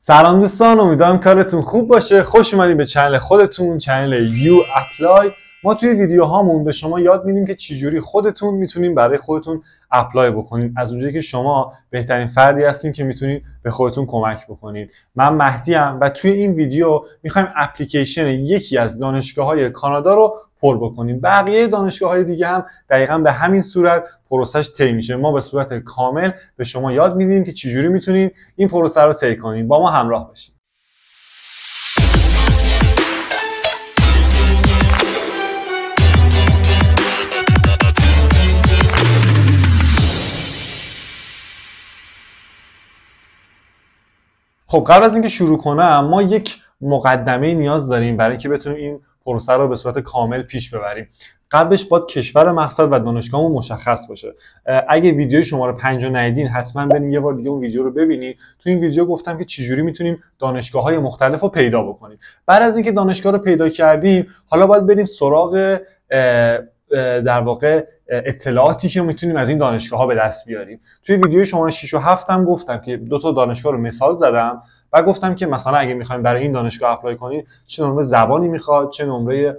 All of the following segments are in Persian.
سلام دوستان، امیدوارم کارتون خوب باشه. خوش اومدید به چنل خودتون، چنل یو اپلای. ما توی ویدیوهامون به شما یاد میدیم که چجوری خودتون میتونین برای خودتون اپلای بکنین، از اونجایی که شما بهترین فردی هستین که میتونین به خودتون کمک بکنین. من مهدی ام و توی این ویدیو میخوایم اپلیکیشن یکی از دانشگاه‌های کانادا رو پر بکنیم. بقیه دانشگاه‌های دیگه هم دقیقاً به همین صورت پروسش طی میشه. ما به صورت کامل به شما یاد میدیم که چجوری میتونین این پروسه رو طی کنین. با ما همراه باشین. خب قبل از اینکه شروع کنم ما یک مقدمه نیاز داریم برای اینکه بتونیم این پروسه رو به صورت کامل پیش ببریم. قبلش باید کشور مقصد و دانشگاهمون مشخص باشه. اگه ویدیوی شماره 5 رو ندیدین حتما برید یه بار دیگه اون ویدیو رو ببینید. تو این ویدیو گفتم که چجوری میتونیم دانشگاه‌های مختلف رو پیدا بکنیم. بعد از اینکه دانشگاه رو پیدا کردیم حالا باید بریم سراغ در واقع اطلاعاتی که میتونیم از این دانشگاه‌ها به دست بیاریم. توی ویدیوی شماره 6 و 7 هم گفتم که دو تا دانشگاه رو مثال زدم و گفتم که مثلا اگه می‌خوایم برای این دانشگاه اپلای کنین چه نمره زبانی میخواد، چه نمره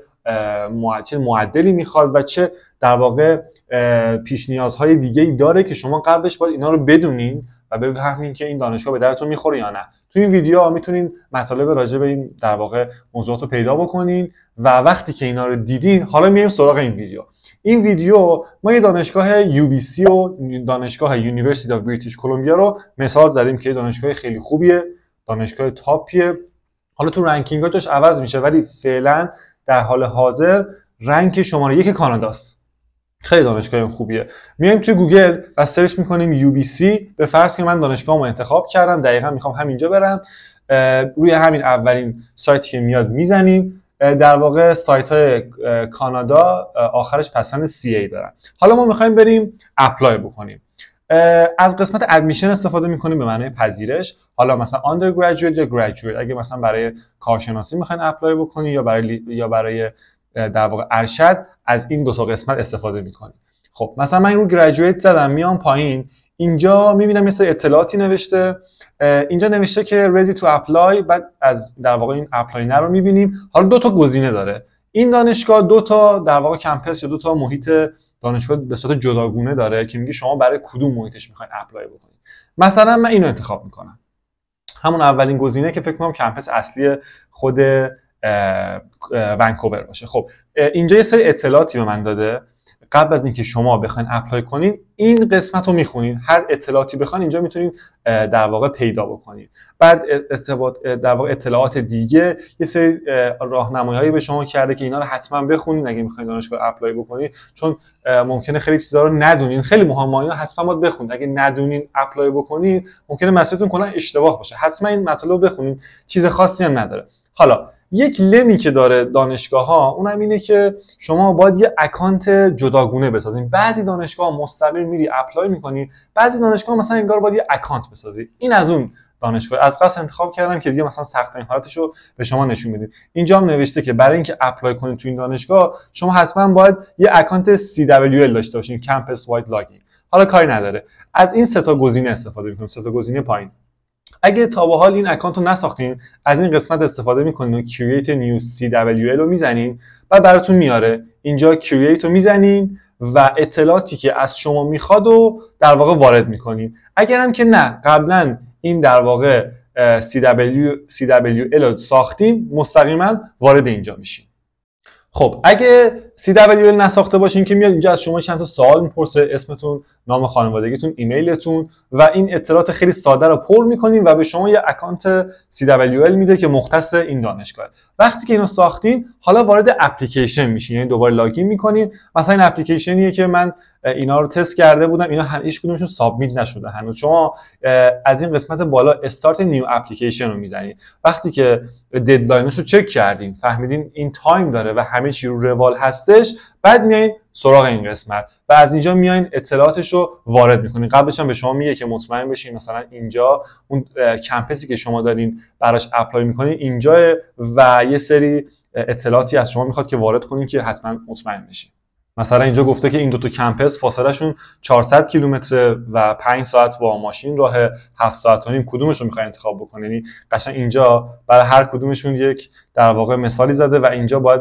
معدلی میخواد و چه در واقع پیش نیازهای دیگه‌ای داره که شما قبلش باید اینا رو بدونین و بفهمین که این دانشگاه به درتون میخوره یا نه. تو این ویدیو میتونین مطالب راجع به این در واقع موضوعات رو پیدا بکنین و وقتی که اینا رو دیدین حالا میایم سراغ این ویدیو. این ویدیو ما یه دانشگاه UBC و دانشگاه University of British Columbia رو مثال زدیم که دانشگاه خیلی خوبیه، دانشگاه تاپیه. حالا تو رنکینگ ها جاش عوض میشه ولی فعلا در حال حاضر رنک شماره 1 کاناداست. خیلی دانشگاه خوبیه. میایم توی گوگل و سرچ میکنیم UBC. به فرض که من دانشگاهمو انتخاب کردم، دقیقاً میخوام همینجا برم. روی همین اولین سایتی که میاد میزنیم. در واقع سایت های کانادا آخرش پسند CA دارن. حالا ما میخوایم بریم اپلای بکنیم. از قسمت ادمیشن استفاده میکنیم به معنی پذیرش. حالا مثلا undergraduate یا graduate. اگه مثلا برای کارشناسی میخواین اپلای بکنید یا برای در واقع ارشد، از این دو تا قسمت استفاده میکنید. خب مثلا من رو graduate زدم، میام پایین، اینجا میبینم یه سری اطلاعاتی نوشته. اینجا نوشته که ready to apply. بعد از در واقع این اپلاینر رو میبینیم. حالا دو تا گزینه داره این دانشگاه، دو تا در واقع کمپس یا دو تا محیط دانشگاه به صورت جداگونه داره که میگه شما برای کدوم محیطش میخواین اپلای بکنید. مثلا من اینو انتخاب میکنم، همون اولین گزینه که فکر کنم کمپس اصلی خود ونکوور باشه. خب اینجا یه سری اطلاعاتی به من داده. قبل از اینکه شما بخواید اپلای کنین این قسمت رو میخونین، هر اطلاعاتی بخواین اینجا میتونین در واقع پیدا بکنین. بعد در واقع اطلاعات دیگه یه سری راهنمایی‌هایی به شما کرده که اینا رو حتما بخونین اگه میخواین دانشگاه اپلای بکنین، چون ممکنه خیلی چیزا رو ندونین. خیلی مهمه اینا حتما باید بخونین. اگه ندونین اپلای بکنین ممکنه مسیرتون کلا اشتباه باشه. حتما این مطالب رو بخونین، چیز خاصی هم نداره. حالا یک لمی که داره دانشگاه ها اونم اینه که شما باید یه اکانت جداگونه بسازین. بعضی دانشگاه مستقیم میری اپلای میکنی، بعضی دانشگاه مثلا انگار باید یه اکانت بسازی. این از اون دانشگاه از قصد انتخاب کردم که دیگه مثلا سخت این حالتشو به شما نشون بدیم. اینجا هم نوشته که برای اینکه اپلای کنید تو این دانشگاه شما حتما باید یه اکانت CWL داشته باشین، کمپس واید لاگین. حالا کاری نداره، از این سه تا گزینه استفاده میکنیم، سه تا گزینه پایین. اگه تا به حال این اکانت رو نساختین از این قسمت استفاده میکنین و create new CWL رو میزنین، بعد براتون میاره. اینجا create رو میزنین و اطلاعاتی که از شما میخواد و در واقع وارد میکنین. اگرم که نه قبلا این در واقع CWL رو ساختین مستقیما وارد اینجا میشین. خب اگه CWL نساخته باشین که میاد اینجا از شما چند تا سوال میپرسه، اسمتون، نام خانوادگیتون، ایمیلتون و این اطلاعات خیلی ساده رو پر میکنین و به شما یه اکانت CWL میده که مختص این دانشگاه. وقتی که اینو ساختین حالا وارد اپلیکیشن میشین، یعنی دوباره لاگین میکنین. مثلا این اپلیکیشنیه که من اینا رو تست کرده بودم، اینا هیچ کدومشون سابمیت نشده هنوز. شما از این قسمت بالا استارت نیو اپلیکیشن رو میزنید. وقتی که ددلاینش رو چک کردین، فهمیدین این تایم داره و همه چی رو روال هستش، بعد میایین سراغ این قسمت و از اینجا میایین اطلاعاتش رو وارد میکنین. قبلش هم به شما میگه که مطمئن بشین مثلا اینجا اون کمپسی که شما دارین براش اپلای میکنین اینجا و یه سری اطلاعاتی از شما میخواد که وارد کنین که حتما مطمئن بشین. مثلا اینجا گفته که این دو تا کمپس فاصله شون 400 کیلومتر و 5 ساعت با ماشین راه، 7 ساعت و نیم، کدومش رو میخوای انتخاب بکنی. یعنی قشنگ اینجا برای هر کدومشون یک در واقع مثالی زده و اینجا باید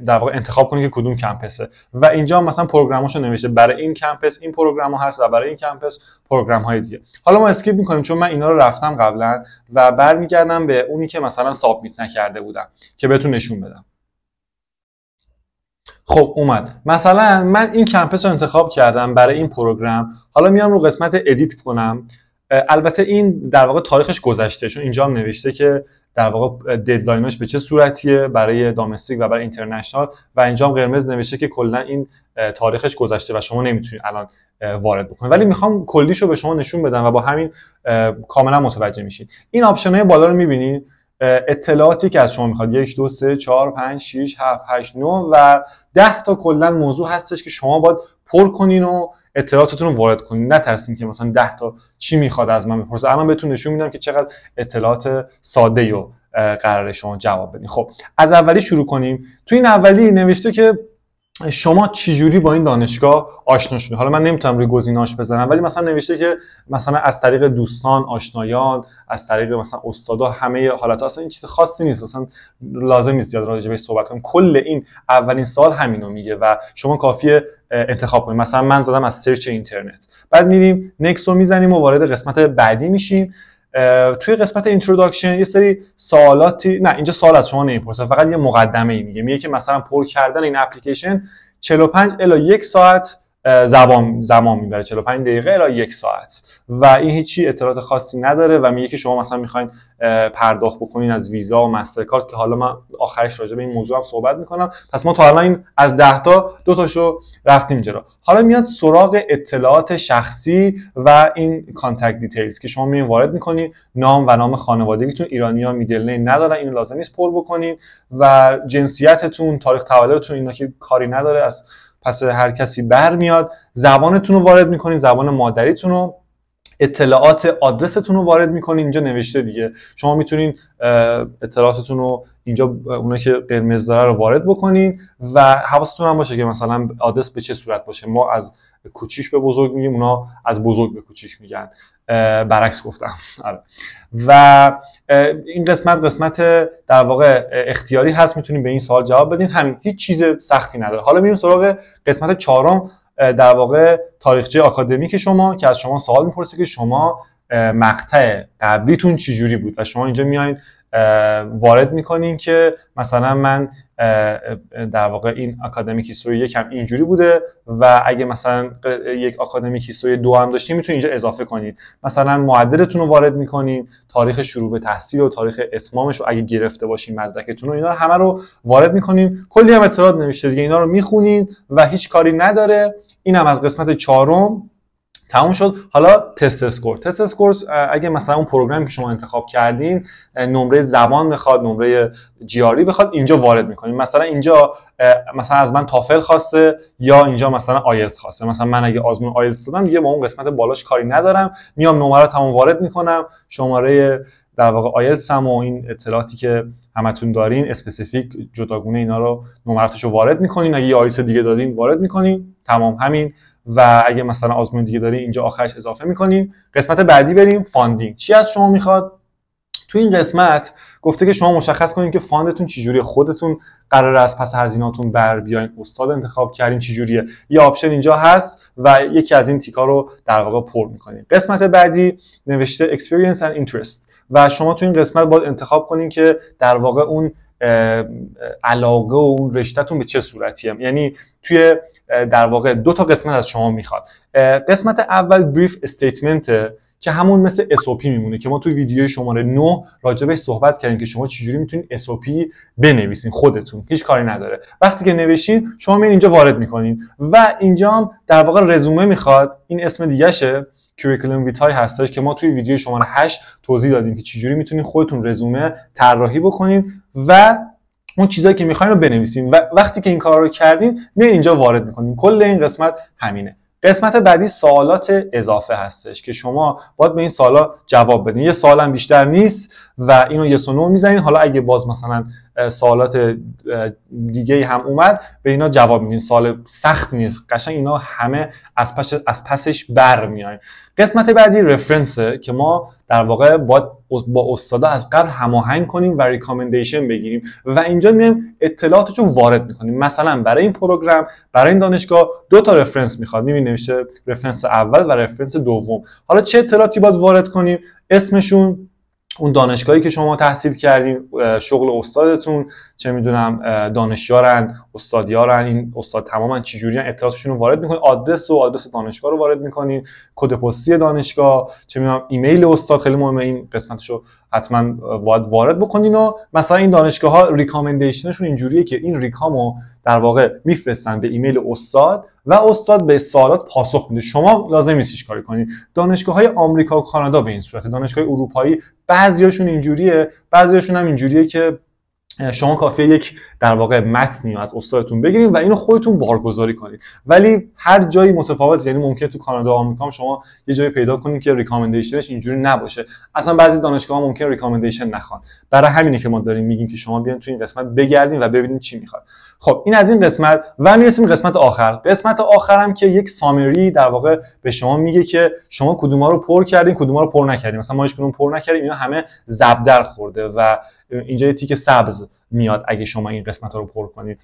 در واقع انتخاب کنی که کدوم کمپسه و اینجا مثلا پروگراماشو نوشته برای این کمپس این پروگرام هست و برای این کمپس پروگرام های دیگه. حالا ما اسکیپ میکنیم چون من اینا رو رفتم قبلا و برمیگردم به اونی که مثلا سابمیت نکرده بودم که بهتون نشون بدم. خب اومد مثلا من این کمپس رو انتخاب کردم برای این پروگرام، حالا میام رو قسمت ادیت کنم. البته این در واقع تاریخش گذشته چون اینجا هم نوشته که در واقع ددلایناش به چه صورتیه برای دامستیک و برای اینترنشنال و اینجا هم قرمز نوشته که کلا این تاریخش گذشته و شما نمیتونید الان وارد بکنید، ولی میخوام کلیشو به شما نشون بدم و با همین کاملا متوجه میشین. این آپشن‌های بالا رو میبینید، اطلاعاتی که از شما میخواد 1 2 3 4 5 6 7 8 9 و 10 تا کلا موضوع هستش که شما باید پر کنین و اطلاعاتتون رو وارد کنین. نترسین که مثلا 10 تا چی میخواد از من بپرسه، الان بهتون نشون میدم که چقدر اطلاعات ساده و قراره شما جواب بدین. خب از اولی شروع کنیم. تو این اولی نوشته که شما چجوری با این دانشگاه آشنا شدید. حالا من نمیتونم روی گزینه‌اش بزنم ولی مثلا نوشته که مثلا از طریق دوستان، آشنایان، از طریق مثلا استادا، همه حالات. اصلا این چیز خاصی نیست، اصلا لازم نیست زیاد راجع بهش صحبت کنیم. کل این اولین سال همینو میگه و شما کافیه انتخاب کنید. مثلا من زدم از سرچ اینترنت، بعد میریم نکست رو میزنیم و وارد قسمت بعدی میشیم. توی قسمت اینتروداکشن یه سری سوالاتی، نه اینجا سوال از شما نمیپرسه، فقط یه مقدمه ای میگه که مثلا پر کردن این اپلیکیشن 45 الی 1 ساعت زمان میبره، 45 دقیقه الی 1 ساعت و این هیچی اطلاعات خاصی نداره و میگه که شما مثلا میخواین پرداخت بکنین از ویزا و مسترکارد که حالا من آخرش راجع به این موضوع هم صحبت میکنم. پس ما تا الان این از 10 تا 2 تاشو رفتیم جلو. حالا میاد سراغ اطلاعات شخصی و این کانتکت دیتیلز که شما میین وارد میکنین، نام و نام خانوادگیتون. ایرانی‌ها میدل نیم ندارن، اینو لازم نیست پر بکنین و جنسیتتون، تاریخ تولدتون، اینا که کاری نداره، از پس هر کسی برمیاد. زبانتون رو وارد میکنین، زبان مادریتون رو، اطلاعات آدرستون رو وارد میکنین. اینجا نوشته دیگه شما میتونین اطلاعاتتون رو اینجا اونایی که قرمز داره رو وارد بکنین و حواستون هم باشه که مثلا آدرس به چه صورت باشه. ما از کوچیک به بزرگ میگیم، اونا از بزرگ به کوچیک میگن، برعکس گفتم. آره. و این قسمت در واقع اختیاری هست، میتونید به این سوال جواب بدین. همین، هیچ چیز سختی نداره. حالا میریم سراغ قسمت چهارم، در واقع تاریخچه آکادمیک شما که از شما سوال میپرسه که شما مقطع قبلیتون چجوری بود و شما اینجا میایین وارد میکنین که مثلا من در واقع این آکادمیک هیستوری یکم اینجوری بوده و اگه مثلا یک آکادمیک هیستوری 2 هم داشتین میتونین اینجا اضافه کنید. مثلا معدلتون رو وارد میکنین، تاریخ شروع به تحصیل و تاریخ اتمامش رو اگه گرفته باشین، مدرکتون رو، اینا رو همه رو وارد میکنین. کلی هم اطلاعات نوشته دیگه، اینا رو میخونین و هیچ کاری نداره. اینم از قسمت 4 تموم شد. حالا تست اسکور اگه مثلا اون پروگرامی که شما انتخاب کردین نمره زبان بخواد، نمره جیاری بخواد، اینجا وارد میکنین. مثلا اینجا مثلا از من تافل خواسته یا اینجا مثلا آیلتس خواسته. مثلا من اگه آزمون آیلتس دادم دیگه با اون قسمت بالاش کاری ندارم، میام نمراتمو وارد میکنم، شماره در واقع آیلتس هم و این اطلاعاتی که همتون دارین اسپسیفیک جداگونه اینا رو نمراتشو وارد میکنین. اگه آیلتس دیگه دادین وارد میکنین، تمام همین. و اگه مثلا آزمون دیگه دارین اینجا آخرش اضافه میکنین. قسمت بعدی بریم، فاندینگ. چی از شما میخواد؟ تو این قسمت گفته که شما مشخص کنین که فاندتون چجوریه، خودتون قراره از پس هزینه‌هاتون بر بیاین، استاد انتخاب کردین چجوریه. یه آپشن اینجا هست و یکی از این تیکا رو در واقع پر میکنین. قسمت بعدی نوشته experience and interest و شما تو این قسمت باید انتخاب کنین که در واقع اون علاقه و اون رشته‌تون به چه صورتیه. یعنی توی در واقع 2 تا قسمت از شما میخواد. قسمت اول بریف استیتمنت که همون مثل SOP میمونه که ما تو ویدیوی شماره 9 راجع بهش صحبت کردیم که شما چجوری میتونید SOP بنویسین خودتون، هیچ کاری نداره. وقتی که نوشتین شما میرین اینجا وارد میکنین و اینجا هم در واقع رزومه میخواد. این اسم دیگه‌شه، کریکولوم ویتای هستش که ما توی ویدیو شماره 8 توضیح دادیم که چجوری میتونید خودتون رزومه طراحی بکنین و اون چیزایی که میخواین رو بنویسین و وقتی که این کار رو کردین میایین اینجا وارد میکنین. کل این قسمت همینه. قسمت بعدی سوالات اضافه هستش که شما باید به این سوالا جواب بدین. یه سوال هم بیشتر نیست و اینو یس و نو میزنین. حالا اگه باز مثلا سوالات دیگه هم اومد به اینا جواب میدین. سوال سخت نیست، قشنگ اینا همه از پسش برمیاین. قسمت بعدی رفرنسه که ما در واقع باید با استادا از قبل هماهنگ کنیم و ریکامندیشن بگیریم و اینجا میایم اطلاعاتشو وارد میکنیم. مثلا برای این پروگرام، برای این دانشگاه 2 تا رفرنس میخواد، میبینید نوشته رفرنس اول و رفرنس دوم. حالا چه اطلاعاتی باید وارد کنیم؟ اسمشون، اون دانشگاهی که شما تحصیل کردین، شغل استادتون، چه میدونم دانشیارن، استادیارن، این استاد تماما چه جوریان، اطلاعاتشون رو وارد میکنین. آدرس دانشگاه رو وارد میکنین، کد پستی دانشگاه، چه میدونم ایمیل استاد، خیلی مهمه این قسمتشو حتما باید وارد بکنین. و مثلا این دانشگاه ها ریکامندیشنشون اینجوریه که این ریکامو در واقع میفرستن به ایمیل استاد و استاد به سوالات پاسخ میده. شما لازم نیست هیچ کاری کنید. دانشگاه‌های آمریکا و کانادا به این صورت، دانشگاه اروپایی بعضیاشون اینجوریه، بعضیاشون هم اینجوریه که شما کافیه یک در واقع متنی از استادتون بگیرید و اینو خودتون بارگذاری کنید. ولی هر جایی متفاوت، یعنی ممکنه تو کانادا و آمریکا شما یه جایی پیدا کنید که ریکامندیشنش اینجوری نباشه. اصلا بعضی دانشگاه‌ها ممکنه ریکامندیشن نخوان. برای همینه که ما داریم میگیم که شما بیاین تو این قسمت بگردین و ببینید چی میخواد. خب این از این قسمت و میرسیم قسمت آخر. قسمت آخرم که یک سامری در واقع به شما میگه که شما کدوما رو پر کردین، کدوما رو پر نکردین. مثلا ما هیچ کدوم پر نکردیم، اینا همه زبدر خورده و اینجا یه تیک سبز میاد اگه شما این قسمت رو پر کنید.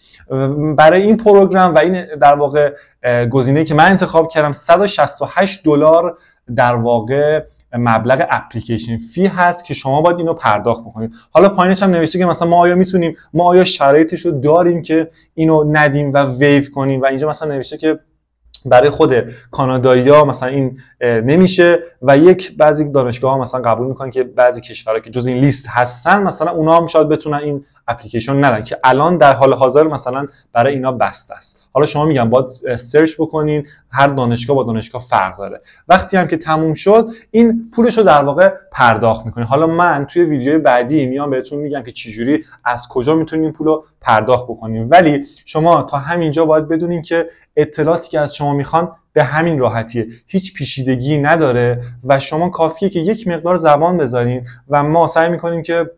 برای این پروگرام و این در واقع گزینه‌ای که من انتخاب کردم $168 در واقع مبلغ اپلیکیشن فی هست که شما باید اینو پرداخت بکنید. حالا پایینش هم نوشته که مثلا ما آیا شرایطش رو داریم که اینو ندیم و ویو کنیم و اینجا مثلا نوشته که برای خود کانادایی‌ها مثلا این نمیشه و بعضی دانشگاه‌ها مثلا قبول میکنن که بعضی کشورها که جز این لیست هستن مثلا اونها هم شاید بتونن این اپلیکیشن ندن که الان در حال حاضر مثلا برای اینا بسته است. حالا شما میگم باید سرچ بکنین، هر دانشگاه با دانشگاه فرق داره. وقتی هم که تموم شد این پولش رو در واقع پرداخت میکنین. حالا من توی ویدیوی بعدی میام بهتون میگم که چجوری از کجا میتونین این پول رو پرداخت بکنین. ولی شما تا همینجا باید بدونین که اطلاعاتی که از شما میخوان به همین راحتیه، هیچ پیچیدگی نداره و شما کافیه که یک مقدار زبان بذارین و ما سعی میکنیم که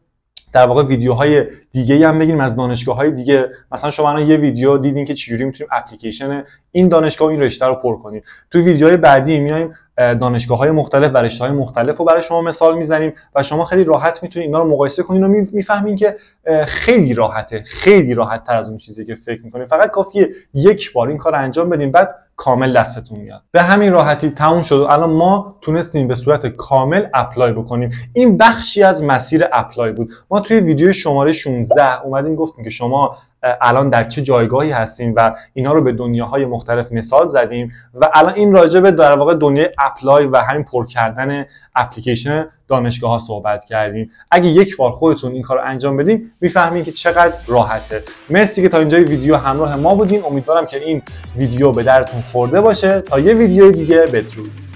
در واقع ویدیوهای دیگه هم بگیریم از دانشگاه‌های دیگه. مثلا شما الان یه ویدیو دیدین که چجوری میتونیم اپلیکیشن این دانشگاه و این رشته رو پر کنیم. تو ویدیوهای بعدی میایم دانشگاه‌های مختلف و رشته‌های مختلف رو برای شما مثال میزنیم و شما خیلی راحت میتونید اینا رو مقایسه کنین و میفهمین که خیلی راحته، خیلی راحت‌تر از اون چیزی که فکر می‌کنین. فقط کافیه یک بار این کار انجام بدین، بعد کامل دستتون میاد. به همین راحتی تموم شد. الان ما تونستیم به صورت کامل اپلای بکنیم. این بخشی از مسیر اپلای بود. ما توی ویدیو شماره 16 اومدیم گفتیم که شما الان در چه جایگاهی هستیم و اینا رو به دنیاهای مختلف مثال زدیم و الان این راجع به در واقع دنیای اپلای و همین پر کردن اپلیکیشن دانشگاه ها صحبت کردیم. اگه یک بار خودتون این کار رو انجام بدین میفهمین که چقدر راحته. مرسی که تا اینجای ویدیو همراه ما بودین. امیدوارم که این ویدیو به درتون خورده باشه. تا یه ویدیو دیگه بدرود.